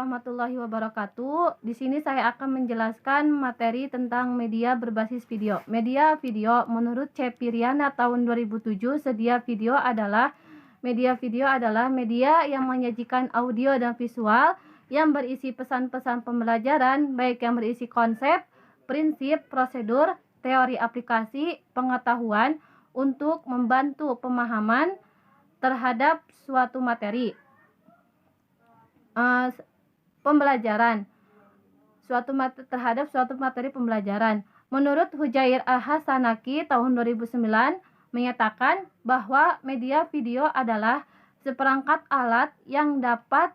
warahmatullahi wabarakatuh. Di sini saya akan menjelaskan materi tentang media berbasis video. Media video menurut C. Piriana tahun 2007, media video adalah media yang menyajikan audio dan visual yang berisi pesan-pesan pembelajaran, baik yang berisi konsep, prinsip, prosedur, teori aplikasi, pengetahuan untuk membantu pemahaman terhadap suatu materi. Pembelajaran terhadap suatu materi pembelajaran. Menurut Hujair Al-Hasanaki tahun 2009 menyatakan bahwa media video adalah seperangkat alat yang dapat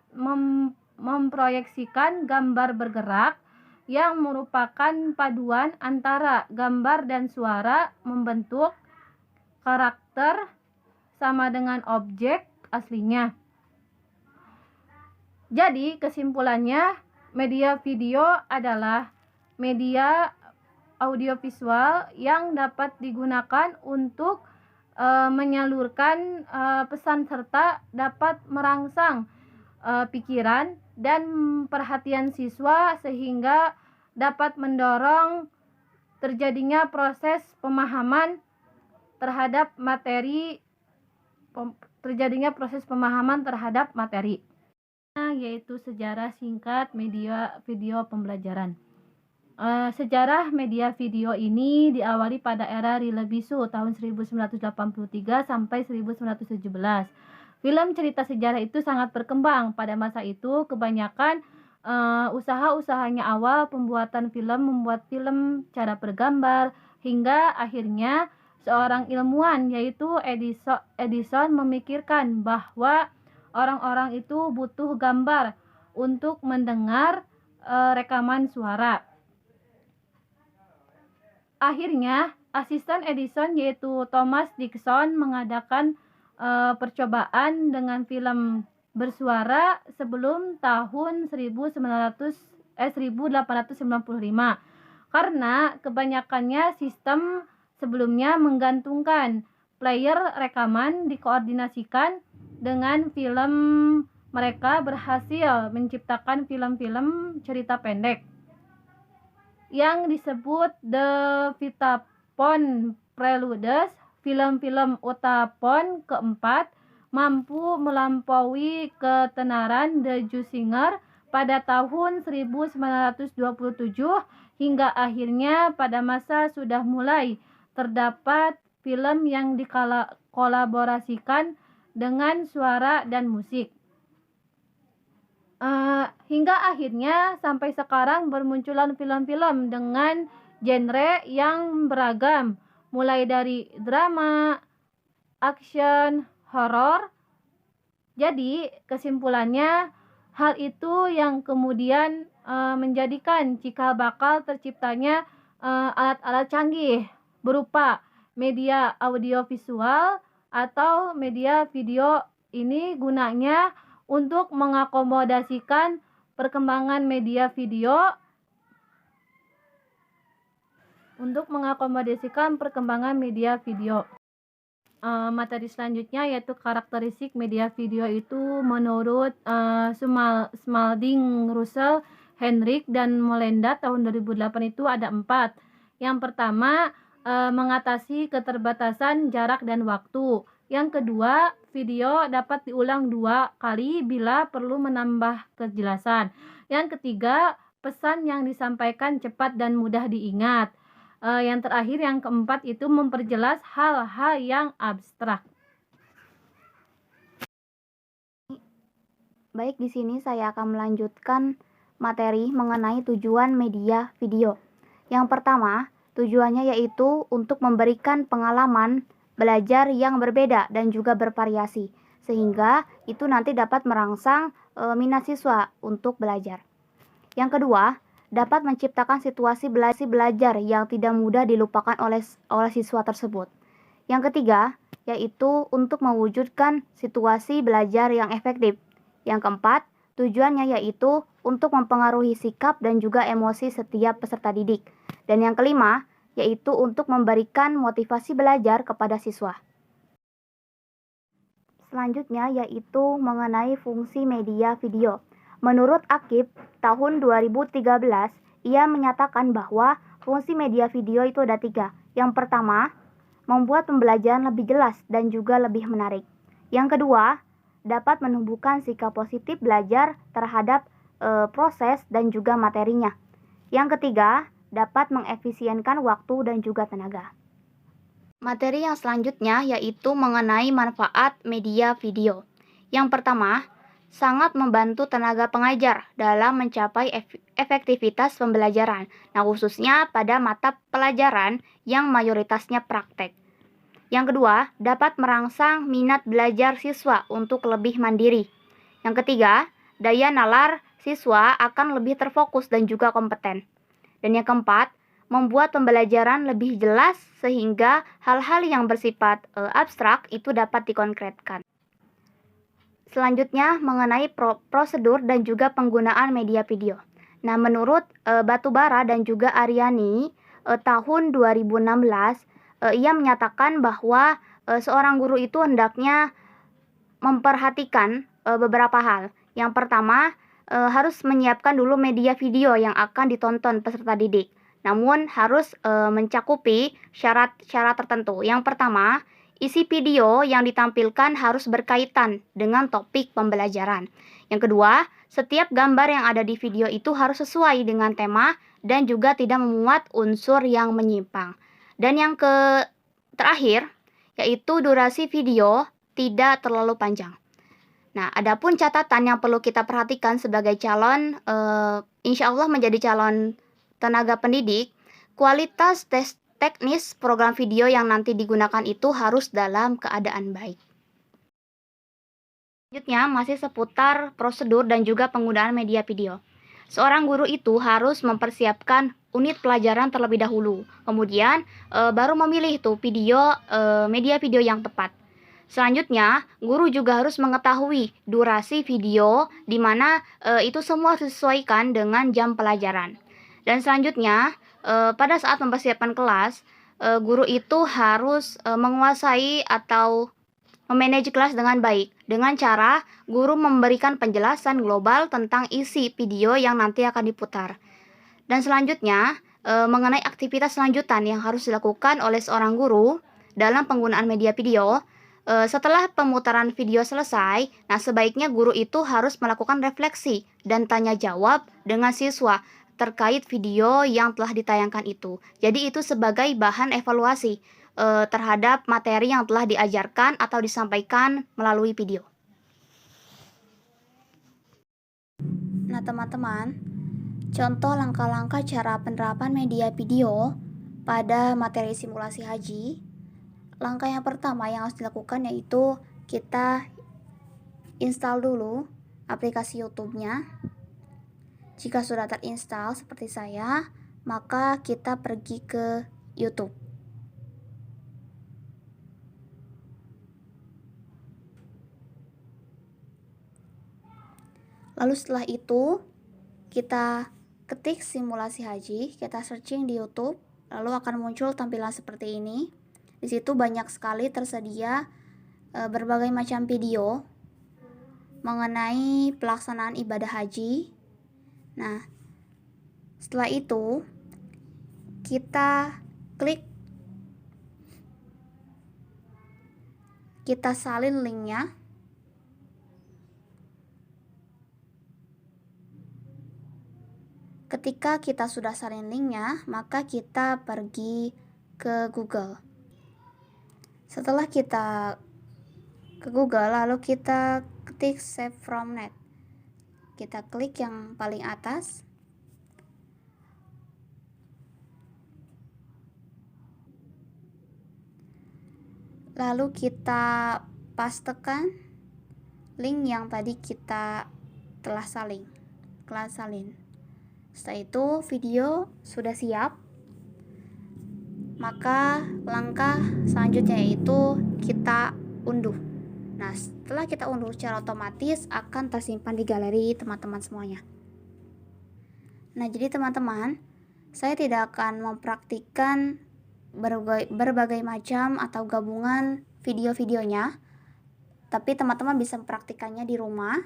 memproyeksikan gambar bergerak yang merupakan paduan antara gambar dan suara membentuk karakter sama dengan objek aslinya. Jadi kesimpulannya, media video adalah media audiovisual yang dapat digunakan untuk menyalurkan pesan serta dapat merangsang pikiran dan perhatian siswa sehingga dapat mendorong terjadinya proses pemahaman terhadap materi, yaitu sejarah singkat media video pembelajaran. Sejarah media video ini diawali pada era Rile Bisu tahun 1983 sampai 1917. Film cerita sejarah itu sangat berkembang. Pada masa itu kebanyakan usaha-usahanya awal pembuatan film membuat film cara bergambar, hingga akhirnya seorang ilmuwan yaitu Edison memikirkan bahwa orang-orang itu butuh gambar untuk mendengar rekaman suara. Akhirnya, asisten Edison yaitu Thomas Dickson mengadakan percobaan dengan film bersuara sebelum tahun 1895 karena kebanyakannya sistem sebelumnya menggantungkan player rekaman dikoordinasikan dengan film. Mereka berhasil menciptakan film-film cerita pendek yang disebut The Vitaphone Preludes. Film-film Utapon keempat mampu melampaui ketenaran The Jusinger pada tahun 1927 hingga akhirnya pada masa sudah mulai terdapat film yang dikolaborasikan dengan suara dan musik. Hingga akhirnya sampai sekarang bermunculan film-film dengan genre yang beragam, mulai dari drama, action, horor. Jadi kesimpulannya, hal itu yang kemudian menjadikan cikal bakal terciptanya alat-alat canggih berupa media audiovisual atau media video. Ini gunanya untuk mengakomodasikan perkembangan media video, materi selanjutnya yaitu karakteristik media video itu menurut Smalding, Russell, Henrik, dan Molenda tahun 2008 itu ada 4. Yang pertama, mengatasi keterbatasan jarak dan waktu. Yang kedua, video dapat diulang 2 kali bila perlu menambah kejelasan. Yang ketiga, pesan yang disampaikan cepat dan mudah diingat. Yang terakhir, yang keempat itu memperjelas hal-hal yang abstrak. Baik, di sini saya akan melanjutkan materi mengenai tujuan media video. Yang pertama, tujuannya yaitu untuk memberikan pengalaman belajar yang berbeda dan juga bervariasi, sehingga itu nanti dapat merangsang minat siswa untuk belajar. Yang kedua, dapat menciptakan situasi belajar yang tidak mudah dilupakan oleh siswa tersebut. Yang ketiga, yaitu untuk mewujudkan situasi belajar yang efektif. Yang keempat, tujuannya yaitu untuk mempengaruhi sikap dan juga emosi setiap peserta didik. Dan yang kelima, yaitu untuk memberikan motivasi belajar kepada siswa. Selanjutnya yaitu mengenai fungsi media video. Menurut Akib, tahun 2013, ia menyatakan bahwa fungsi media video itu ada 3. Yang pertama, membuat pembelajaran lebih jelas dan juga lebih menarik. Yang kedua, dapat menumbuhkan sikap positif belajar terhadap proses dan juga materinya. Yang ketiga, dapat mengefisienkan waktu dan juga tenaga. Materi yang selanjutnya yaitu mengenai manfaat media video. Yang pertama, sangat membantu tenaga pengajar dalam mencapai efektivitas pembelajaran. Nah, khususnya pada mata pelajaran yang mayoritasnya praktek. Yang kedua, dapat merangsang minat belajar siswa untuk lebih mandiri. Yang ketiga, daya nalar siswa akan lebih terfokus dan juga kompeten. Dan yang keempat, membuat pembelajaran lebih jelas sehingga hal-hal yang bersifat abstrak itu dapat dikonkretkan. Selanjutnya mengenai prosedur dan juga penggunaan media video. Nah, menurut Batubara dan juga Aryani tahun 2016, ia menyatakan bahwa seorang guru itu hendaknya memperhatikan beberapa hal. Yang pertama, harus menyiapkan dulu media video yang akan ditonton peserta didik. Namun harus mencakupi syarat-syarat tertentu. Yang pertama, isi video yang ditampilkan harus berkaitan dengan topik pembelajaran. Yang kedua, setiap gambar yang ada di video itu harus sesuai dengan tema dan juga tidak memuat unsur yang menyimpang. Dan yang terakhir, yaitu durasi video tidak terlalu panjang. Nah, adapun catatan yang perlu kita perhatikan sebagai calon, insya Allah menjadi calon tenaga pendidik, kualitas teknis program video yang nanti digunakan itu harus dalam keadaan baik. Selanjutnya masih seputar prosedur dan juga penggunaan media video. Seorang guru itu harus mempersiapkan unit pelajaran terlebih dahulu. Kemudian baru memilih tuh media video yang tepat. Selanjutnya, guru juga harus mengetahui durasi video di mana itu semua disesuaikan dengan jam pelajaran. Dan selanjutnya, pada saat mempersiapkan kelas, guru itu harus menguasai atau memanage kelas dengan baik. Dengan cara guru memberikan penjelasan global tentang isi video yang nanti akan diputar. Dan selanjutnya, mengenai aktivitas lanjutan yang harus dilakukan oleh seorang guru dalam penggunaan media video. Setelah pemutaran video selesai, nah sebaiknya guru itu harus melakukan refleksi dan tanya jawab dengan siswa terkait video yang telah ditayangkan itu. Jadi itu sebagai bahan evaluasi terhadap materi yang telah diajarkan atau disampaikan melalui video. Nah teman-teman, contoh langkah-langkah cara penerapan media video pada materi simulasi haji. Langkah yang pertama yang harus dilakukan yaitu kita install dulu aplikasi YouTube-nya. Jika sudah terinstall seperti saya, maka kita pergi ke YouTube. Lalu setelah itu, kita ketik simulasi haji, kita searching di YouTube, lalu akan muncul tampilan seperti ini. Di situ banyak sekali tersedia berbagai macam video mengenai pelaksanaan ibadah haji. Nah, setelah itu kita klik, kita salin linknya. Ketika kita sudah salin linknya, maka kita pergi ke Google. Setelah kita ke Google, lalu kita ketik save from net. Kita klik yang paling atas. Lalu kita pastekan link yang tadi kita telah salin. Setelah itu video sudah siap. Maka langkah selanjutnya yaitu kita unduh. Nah, setelah kita unduh secara otomatis akan tersimpan di galeri teman-teman semuanya. Nah, jadi teman-teman, saya tidak akan mempraktikkan berbagai macam atau gabungan video-videonya, tapi teman-teman bisa mempraktikannya di rumah.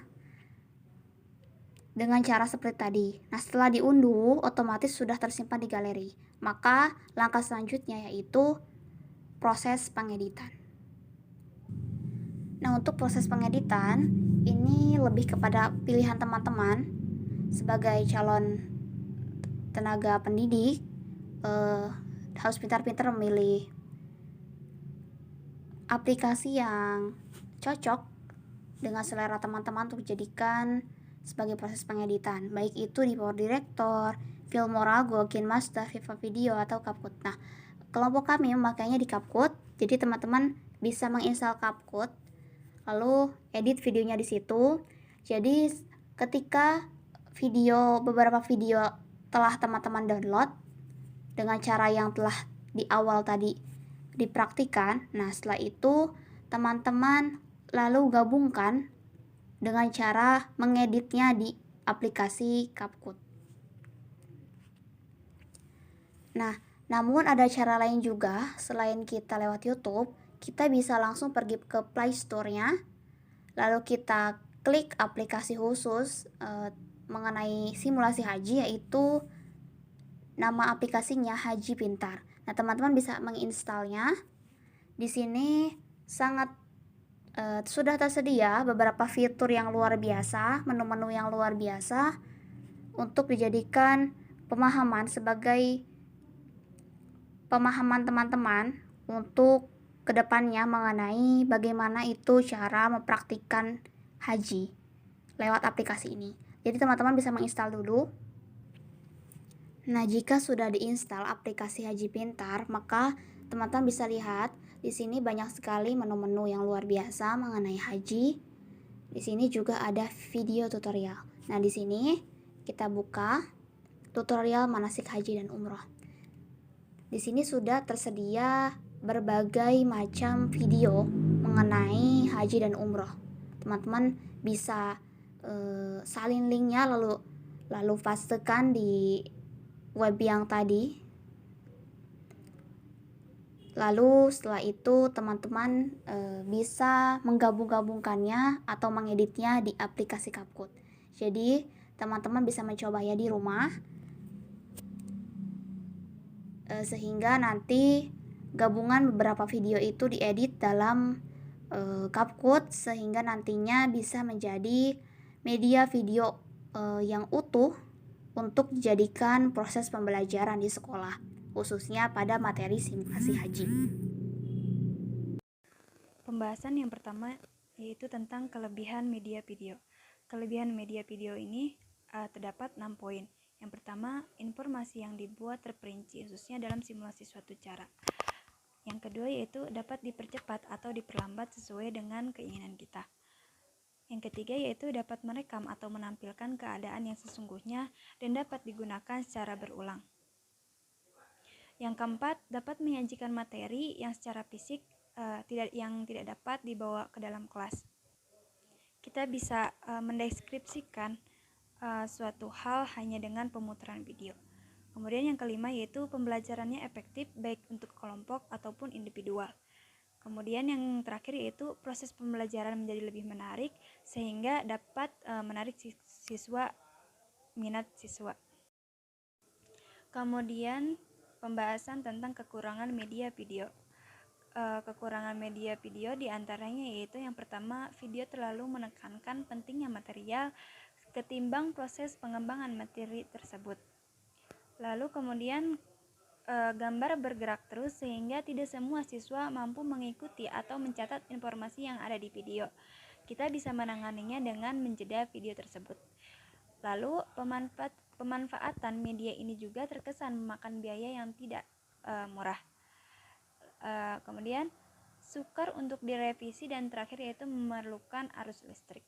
dengan cara seperti tadi. Nah, setelah diunduh, otomatis sudah tersimpan di galeri. Maka langkah selanjutnya yaitu proses pengeditan. Nah, untuk proses pengeditan ini lebih kepada pilihan teman-teman sebagai calon tenaga pendidik, harus pintar-pintar memilih aplikasi yang cocok dengan selera teman-teman untuk dijadikan sebagai proses pengeditan, baik itu di Power Director, Filmora, Google Master, Viva Video, atau CapCut. Nah, kelompok kami memakainya di CapCut, jadi teman-teman bisa menginstal CapCut, lalu edit videonya di situ. Jadi ketika beberapa video telah teman-teman download dengan cara yang telah di awal tadi dipraktikan, nah setelah itu teman-teman lalu gabungkan dengan cara mengeditnya di aplikasi CapCut. Nah, namun ada cara lain juga selain kita lewat YouTube. Kita bisa langsung pergi ke Play Store-nya, lalu kita klik aplikasi khusus mengenai simulasi haji, yaitu nama aplikasinya Haji Pintar. Nah, teman-teman bisa menginstalnya. Di sini sudah tersedia beberapa fitur yang luar biasa, menu-menu yang luar biasa untuk dijadikan sebagai pemahaman teman-teman untuk kedepannya mengenai bagaimana itu cara mempraktikkan haji lewat aplikasi ini. Jadi teman-teman bisa menginstal dulu. Nah, jika sudah diinstal aplikasi Haji Pintar, maka teman-teman bisa lihat di sini banyak sekali menu-menu yang luar biasa mengenai haji. Di sini juga ada video tutorial. Nah, di sini kita buka tutorial manasik haji dan umroh. Di sini sudah tersedia berbagai macam video mengenai haji dan umroh. Teman-teman bisa salin linknya lalu pastekan di web yang tadi. Lalu setelah itu teman-teman bisa menggabung-gabungkannya atau mengeditnya di aplikasi CapCut. Jadi teman-teman bisa mencoba ya di rumah, sehingga nanti gabungan beberapa video itu diedit dalam CapCut, sehingga nantinya bisa menjadi media video yang utuh untuk dijadikan proses pembelajaran di sekolah, khususnya pada materi simulasi haji. Pembahasan yang pertama yaitu tentang kelebihan media video. Kelebihan media video ini terdapat 6 poin. Yang pertama, informasi yang dibuat terperinci khususnya dalam simulasi suatu cara. Yang kedua yaitu dapat dipercepat atau diperlambat sesuai dengan keinginan kita. Yang ketiga yaitu dapat merekam atau menampilkan keadaan yang sesungguhnya dan dapat digunakan secara berulang. Yang keempat, dapat menyajikan materi yang secara fisik tidak dapat dibawa ke dalam kelas. Kita bisa mendeskripsikan suatu hal hanya dengan pemutaran video. Kemudian yang kelima yaitu pembelajarannya efektif baik untuk kelompok ataupun individual. Kemudian yang terakhir yaitu proses pembelajaran menjadi lebih menarik sehingga dapat menarik minat siswa. Kemudian pembahasan tentang kekurangan media video. Kekurangan media video diantaranya yaitu yang pertama, video terlalu menekankan pentingnya material ketimbang proses pengembangan materi tersebut. Lalu kemudian gambar bergerak terus sehingga tidak semua siswa mampu mengikuti atau mencatat informasi yang ada di video. Kita bisa menanganinya dengan menjeda video tersebut. Lalu pemanfaatan media ini juga terkesan memakan biaya yang tidak murah. Kemudian sukar untuk direvisi dan terakhir yaitu memerlukan arus listrik.